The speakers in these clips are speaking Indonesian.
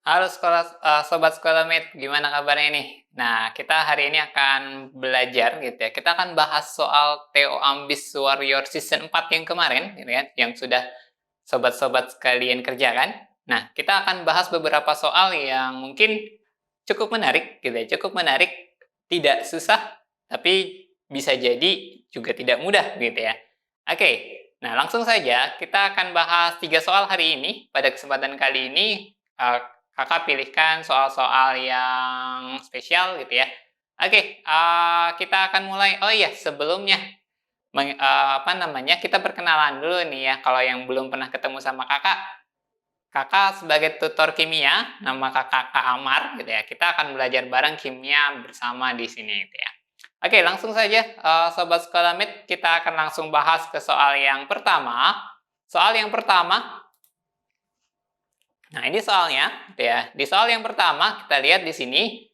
Halo sobat Sekolah gimana kabarnya nih? Nah, kita hari ini akan belajar gitu ya. Kita akan bahas soal Theo Ambis Warrior Season 4 yang kemarin gitu ya, yang sudah sobat-sobat sekalian kerjakan. Nah, kita akan bahas beberapa soal yang mungkin cukup menarik gitu ya, cukup menarik, tidak susah, tapi bisa jadi juga tidak mudah gitu ya. Oke, nah langsung saja kita akan bahas 3 soal hari ini. Pada kesempatan kali ini, eh, Kakak pilihkan soal-soal yang spesial gitu ya. Oke, kita akan mulai. Oh iya, sebelumnya kita perkenalan dulu nih ya. Kalau yang belum pernah ketemu sama Kakak, Kakak sebagai tutor kimia, nama Kakak Kak Amar gitu ya. Kita akan belajar bareng kimia bersama di sini gitu ya. Oke, langsung saja Sobat Sekolah kita akan langsung bahas ke soal yang pertama. Soal yang pertama, nah, ini soalnya, gitu ya. Di soal yang pertama, kita lihat di sini,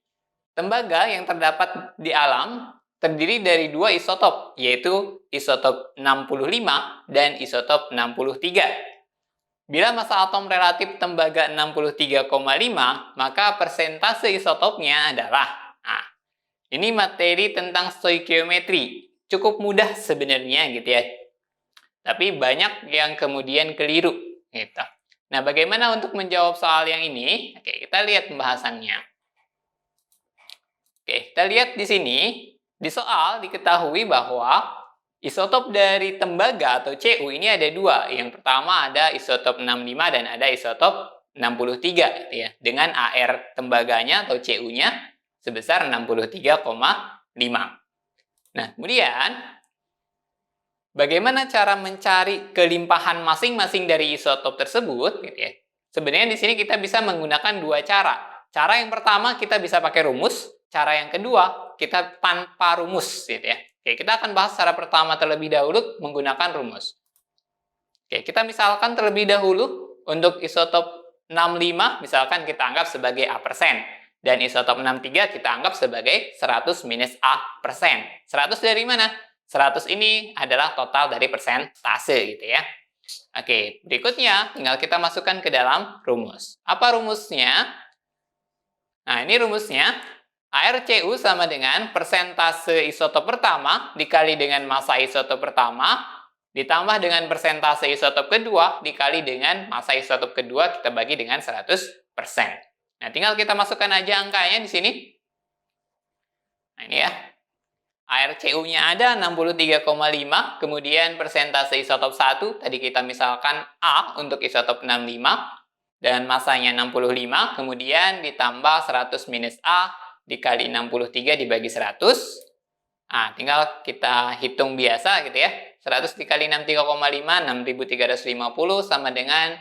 tembaga yang terdapat di alam terdiri dari 2 isotop, yaitu isotop 65 dan isotop 63. Bila massa atom relatif tembaga 63,5, maka persentase isotopnya adalah, nah, ini materi tentang stoikiometri. Cukup mudah sebenarnya gitu ya. Tapi banyak yang kemudian keliru gitu. Nah, bagaimana untuk menjawab soal yang ini? Oke, kita lihat pembahasannya. Oke, kita lihat di sini. Di soal diketahui bahwa isotop dari tembaga atau Cu ini ada 2. Yang pertama ada isotop 65 dan ada isotop 63 gitu ya. Dengan AR tembaganya atau Cu-nya sebesar 63,5. Nah, kemudian bagaimana cara mencari kelimpahan masing-masing dari isotop tersebut gitu ya. Sebenarnya di sini kita bisa menggunakan 2 cara. Cara yang pertama kita bisa pakai rumus, cara yang kedua kita tanpa rumus gitu ya. Oke, kita akan bahas cara pertama terlebih dahulu menggunakan rumus. Oke, kita misalkan terlebih dahulu untuk isotop 65 misalkan kita anggap sebagai A%. Dan isotop 63 kita anggap sebagai 100 minus A%. 100 dari mana? 100 ini adalah total dari persentase gitu ya. Oke, berikutnya tinggal kita masukkan ke dalam rumus. Apa rumusnya? Nah, ini rumusnya. ArCu sama dengan persentase isotop pertama dikali dengan massa isotop pertama ditambah dengan persentase isotop kedua dikali dengan massa isotop kedua kita bagi dengan 100%. Nah, tinggal kita masukkan aja angkanya di sini. Nah, ini ya. ArCu-nya ada 63,5, kemudian persentase isotop 1, tadi kita misalkan A untuk isotop 65, dan massanya 65, kemudian ditambah 100 minus A, dikali 63 dibagi 100. Nah, tinggal kita hitung biasa gitu ya. 100 dikali 63,5, 6.350 sama dengan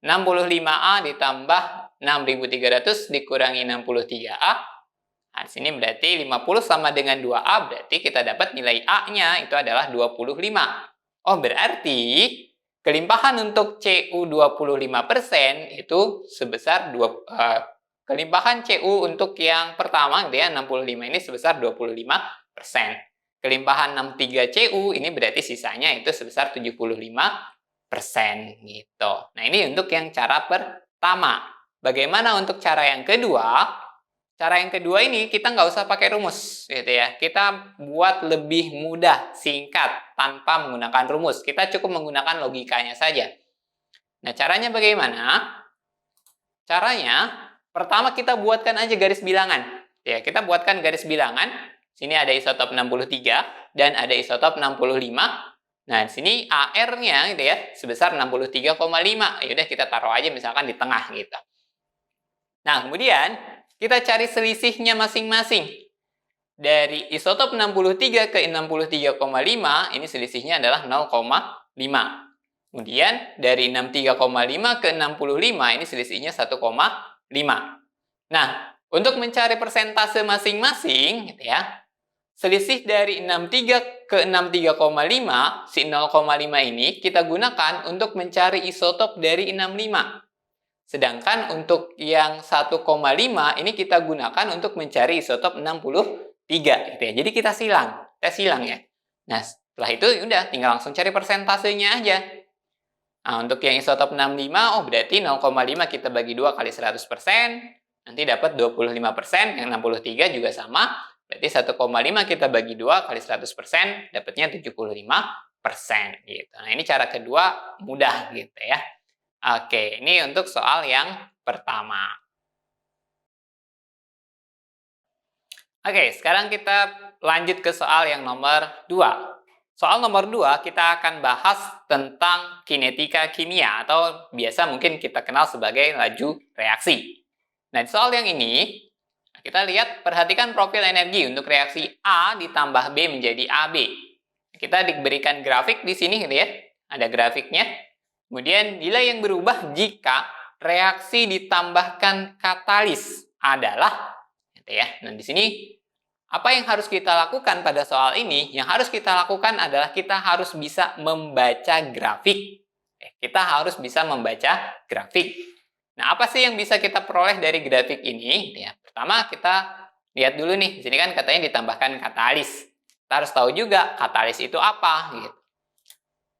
65A ditambah 6.300 dikurangi 63A. Nah, di sini berarti 50 sama dengan 2A, berarti kita dapat nilai A-nya itu adalah 25. Oh, berarti kelimpahan untuk Cu 25% itu sebesar kelimpahan Cu untuk yang pertama gitu ya, 65 ini sebesar 25%. Kelimpahan 63 Cu ini berarti sisanya itu sebesar 75% gitu. Nah, ini untuk yang cara pertama. Bagaimana untuk cara yang kedua? Cara yang kedua ini kita nggak usah pakai rumus gitu ya. Kita buat lebih mudah, singkat, tanpa menggunakan rumus. Kita cukup menggunakan logikanya saja. Nah, caranya bagaimana? Caranya, pertama kita buatkan aja garis bilangan. Ya, kita buatkan garis bilangan. Sini ada isotop 63 dan ada isotop 65. Nah, di sini AR-nya gitu ya, sebesar 63,5. Ya udah kita taruh aja misalkan di tengah gitu. Nah, kemudian kita cari selisihnya masing-masing. Dari isotop 63 ke 63,5, ini selisihnya adalah 0,5. Kemudian dari 63,5 ke 65, ini selisihnya 1,5. Nah, untuk mencari persentase masing-masing, gitu ya, selisih dari 63 ke 63,5, si 0,5 ini kita gunakan untuk mencari isotop dari 65. Sedangkan untuk yang 1,5 ini kita gunakan untuk mencari isotop 63 gitu ya. Jadi kita silang ya. Nah, setelah itu udah tinggal langsung cari persentasenya aja. Nah, untuk yang isotop 65, oh berarti 0,5 kita bagi 2 kali 100%, nanti dapat 25%, yang 63 juga sama, berarti 1,5 kita bagi 2 kali 100%, dapatnya 75%, gitu. Nah, ini cara kedua mudah, gitu ya. Oke, ini untuk soal yang pertama. Oke, sekarang kita lanjut ke soal yang nomor 2. Soal nomor 2, kita akan bahas tentang kinetika kimia, atau biasa mungkin kita kenal sebagai laju reaksi. Nah, di soal yang ini, kita lihat, perhatikan profil energi untuk reaksi A ditambah B menjadi AB. Kita diberikan grafik di sini, gitu ya. Ada grafiknya. Kemudian, nilai yang berubah jika reaksi ditambahkan katalis adalah, gitu ya. Nah, di sini apa yang harus kita lakukan pada soal ini? Yang harus kita lakukan adalah kita harus bisa membaca grafik. Kita harus bisa membaca grafik. Nah, apa sih yang bisa kita peroleh dari grafik ini? Ya, pertama kita lihat dulu nih. Di sini kan katanya ditambahkan katalis. Kita harus tahu juga katalis itu apa. Gitu.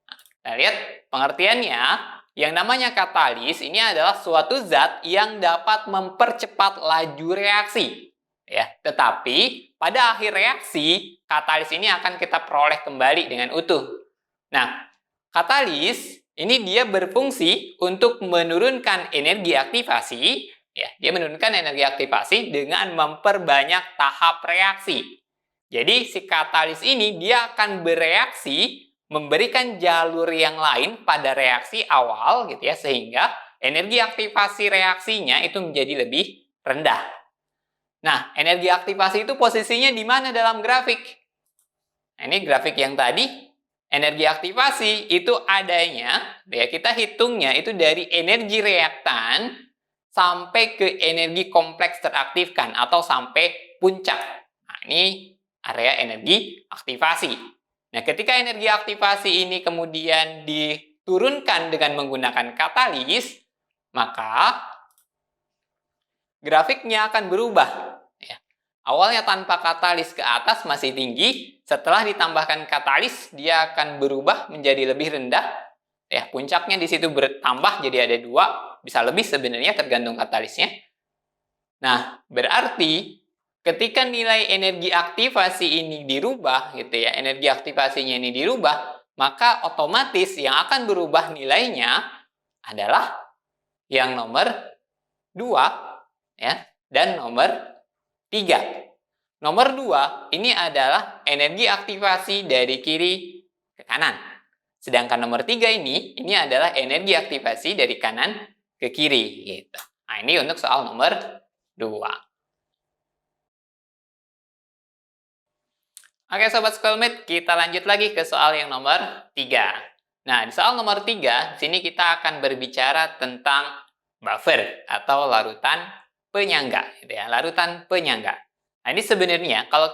Nah, kita lihat pengertiannya. Yang namanya katalis ini adalah suatu zat yang dapat mempercepat laju reaksi. Ya, tetapi pada akhir reaksi, katalis ini akan kita peroleh kembali dengan utuh. Nah, katalis ini dia berfungsi untuk menurunkan energi aktivasi, ya, dia menurunkan energi aktivasi dengan memperbanyak tahap reaksi. Jadi si katalis ini dia akan bereaksi memberikan jalur yang lain pada reaksi awal, gitu ya, sehingga energi aktivasi reaksinya itu menjadi lebih rendah. Nah, energi aktivasi itu posisinya di mana dalam grafik? Nah, ini grafik yang tadi, energi aktivasi itu adanya, ya kita hitungnya itu dari energi reaktan sampai ke energi kompleks teraktifkan atau sampai puncak. Nah, ini area energi aktivasi. Nah, ketika energi aktivasi ini kemudian diturunkan dengan menggunakan katalis, maka grafiknya akan berubah. Ya. Awalnya tanpa katalis ke atas masih tinggi, setelah ditambahkan katalis dia akan berubah menjadi lebih rendah. Ya, puncaknya di situ bertambah jadi ada 2, bisa lebih sebenarnya tergantung katalisnya. Nah, berarti ketika nilai energi aktivasi ini dirubah, gitu ya, energi aktivasinya ini dirubah, maka otomatis yang akan berubah nilainya adalah yang nomor 2. Ya, dan nomor 3. Nomor 2 ini adalah energi aktivasi dari kiri ke kanan. Sedangkan nomor 3 ini adalah energi aktivasi dari kanan ke kiri. Gitu. Nah, ini untuk soal nomor 2. Oke Sobat Schoolmate, kita lanjut lagi ke soal yang nomor 3. Nah, di soal nomor 3, di sini kita akan berbicara tentang buffer atau larutan penyangga, gitu ya, larutan penyangga. Nah, ini sebenarnya kalau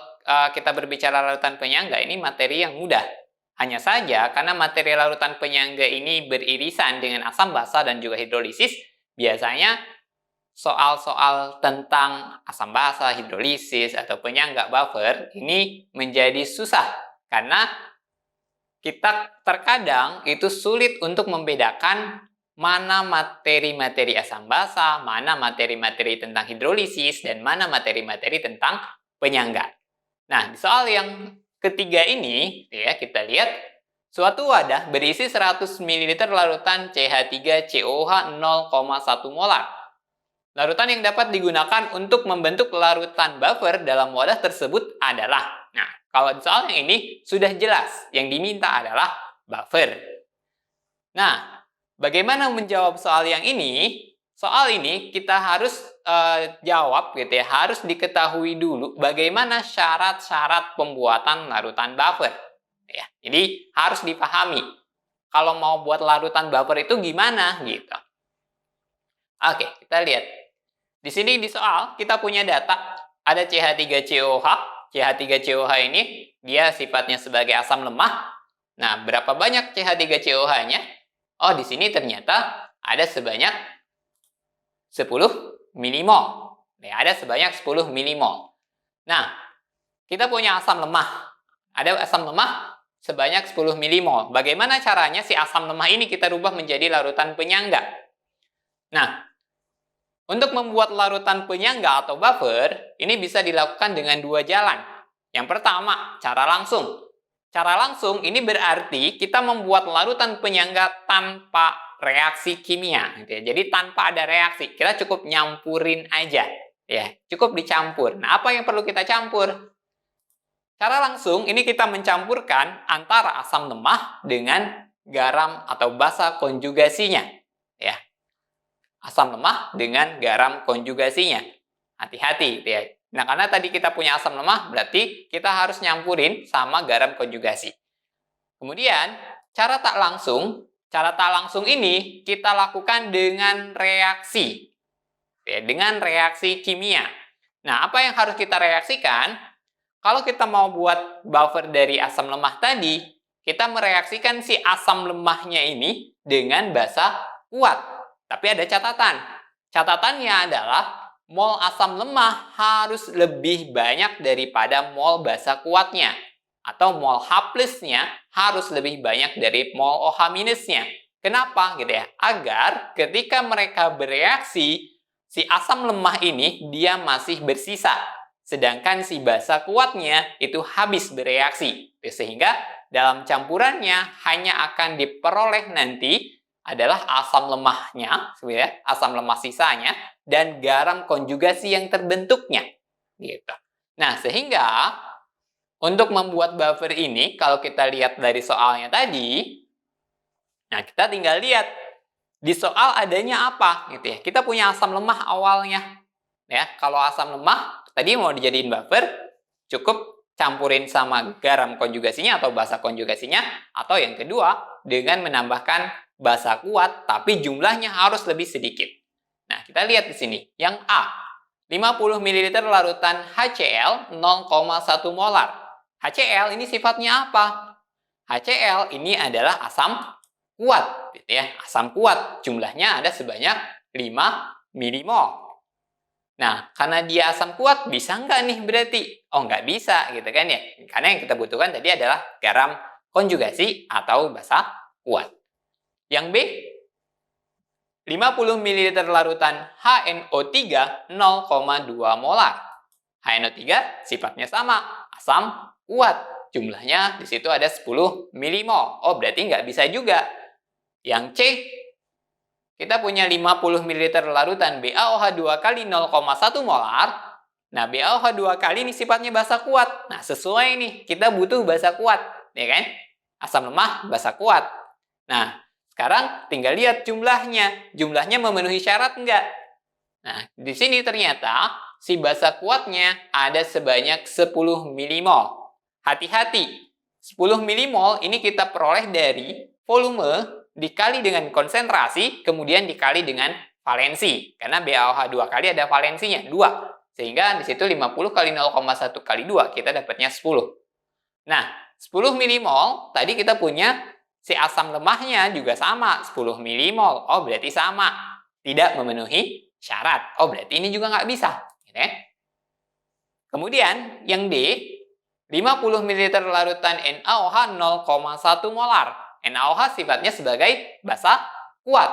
kita berbicara larutan penyangga, ini materi yang mudah. Hanya saja karena materi larutan penyangga ini beririsan dengan asam basa dan juga hidrolisis, biasanya soal-soal tentang asam basa, hidrolisis, atau penyangga buffer ini menjadi susah karena kita terkadang itu sulit untuk membedakan mana materi-materi asam basa, mana materi-materi tentang hidrolisis, dan mana materi-materi tentang penyangga. Nah, di soal yang ketiga ini, ya, kita lihat suatu wadah berisi 100 ml larutan CH3COH 0,1 molar. Larutan yang dapat digunakan untuk membentuk larutan buffer dalam wadah tersebut adalah, nah, kalau di soal yang ini sudah jelas, yang diminta adalah buffer. Nah, bagaimana menjawab soal yang ini? Soal ini kita harus jawab, gitu ya, harus diketahui dulu bagaimana syarat-syarat pembuatan larutan buffer. Ya, jadi harus dipahami. Kalau mau buat larutan buffer itu gimana, gitu. Oke, kita lihat. Di sini di soal kita punya data, ada CH3COH. CH3COH ini dia sifatnya sebagai asam lemah. Nah, berapa banyak CH3COH-nya? Oh, di sini ternyata ada sebanyak 10 milimol. Ya, ada sebanyak 10 milimol. Nah, kita punya asam lemah. Ada asam lemah sebanyak 10 milimol. Bagaimana caranya si asam lemah ini kita rubah menjadi larutan penyangga? Nah, untuk membuat larutan penyangga atau buffer, ini bisa dilakukan dengan dua jalan. Yang pertama, cara langsung. Cara langsung ini berarti kita membuat larutan penyangga tanpa reaksi kimia. Gitu ya. Jadi tanpa ada reaksi, kita cukup nyampurin aja. Ya, cukup dicampur. Nah, apa yang perlu kita campur? Cara langsung ini kita mencampurkan antara asam lemah dengan garam atau basa konjugasinya. Ya, asam lemah dengan garam konjugasinya. Hati-hati, ya. Nah, karena tadi kita punya asam lemah, berarti kita harus nyampurin sama garam konjugasi. Kemudian, cara tak langsung ini kita lakukan dengan reaksi. Ya, dengan reaksi kimia. Nah, apa yang harus kita reaksikan? Kalau kita mau buat buffer dari asam lemah tadi, kita mereaksikan si asam lemahnya ini dengan basa kuat. Tapi ada catatan. Catatannya adalah mol asam lemah harus lebih banyak daripada mol basa kuatnya. Atau mol H plusnya harus lebih banyak dari mol OH minusnya. Kenapa? Gitu ya. Agar ketika mereka bereaksi, si asam lemah ini dia masih bersisa. Sedangkan si basa kuatnya itu habis bereaksi. Sehingga dalam campurannya hanya akan diperoleh nanti adalah asam lemahnya, asam lemah sisanya, dan garam konjugasi yang terbentuknya. Gitu. Nah, sehingga untuk membuat buffer ini, kalau kita lihat dari soalnya tadi, nah kita tinggal lihat di soal adanya apa, gitu ya. Kita punya asam lemah awalnya, ya. Kalau asam lemah tadi mau dijadiin buffer, cukup campurin sama garam konjugasinya atau basa konjugasinya, atau yang kedua dengan menambahkan basa kuat, tapi jumlahnya harus lebih sedikit. Nah, kita lihat di sini. Yang A, 50 ml larutan HCl 0,1 molar. HCl ini sifatnya apa? HCl ini adalah asam kuat, gitu ya. Asam kuat, jumlahnya ada sebanyak 5 milimol. Nah, karena dia asam kuat, bisa nggak nih berarti? Oh, nggak bisa, gitu kan ya. Karena yang kita butuhkan tadi adalah garam konjugasi atau basa kuat. Yang B, 50 ml larutan HNO3 0,2 molar. HNO3 sifatnya sama, asam kuat. Jumlahnya di situ ada 10 milimol. Oh, berarti nggak bisa juga. Yang C, kita punya 50 ml larutan BaOH2 kali 0,1 molar. Nah, BaOH2 kali ini sifatnya basa kuat. Nah, sesuai nih, kita butuh basa kuat, ya kan? Asam lemah, basa kuat. Nah, sekarang tinggal lihat jumlahnya. Jumlahnya memenuhi syarat enggak? Nah, di sini ternyata si basa kuatnya ada sebanyak 10 milimol. Hati-hati, 10 milimol ini kita peroleh dari volume dikali dengan konsentrasi, kemudian dikali dengan valensi. Karena BaOH 2 kali ada valensinya, 2. Sehingga di situ 50 kali 0,1 kali 2, kita dapatnya 10. Nah, 10 milimol, tadi kita punya si asam lemahnya juga sama, 10 milimol. Oh, berarti sama. Tidak memenuhi syarat. Oh, berarti ini juga nggak bisa. Gitu. Kemudian, yang D, 50 ml larutan NaOH 0,1 molar. NaOH sifatnya sebagai basa kuat.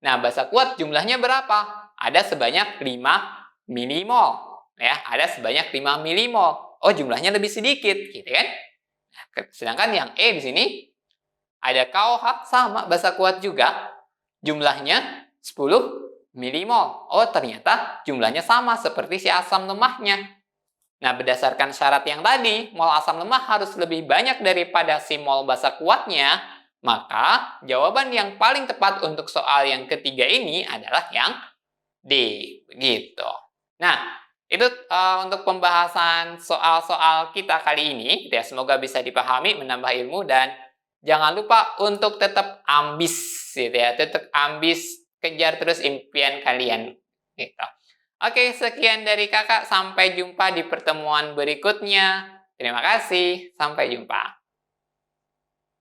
Nah, basa kuat jumlahnya berapa? Ada sebanyak 5 milimol. Ya, ada sebanyak 5 milimol. Oh, jumlahnya lebih sedikit, gitu kan? Sedangkan yang E di sini ada KOH sama basa kuat juga. Jumlahnya 10 milimol. Oh, ternyata jumlahnya sama seperti si asam lemahnya. Nah, berdasarkan syarat yang tadi, mol asam lemah harus lebih banyak daripada si mol basa kuatnya, maka jawaban yang paling tepat untuk soal yang ketiga ini adalah yang D. Begitu. Nah, itu untuk pembahasan soal-soal kita kali ini. Ya, semoga bisa dipahami, menambah ilmu, dan jangan lupa untuk tetap ambis, gitu ya. Tetap ambis, kejar terus impian kalian. Gitu. Oke, sekian dari kakak. Sampai jumpa di pertemuan berikutnya. Terima kasih. Sampai jumpa.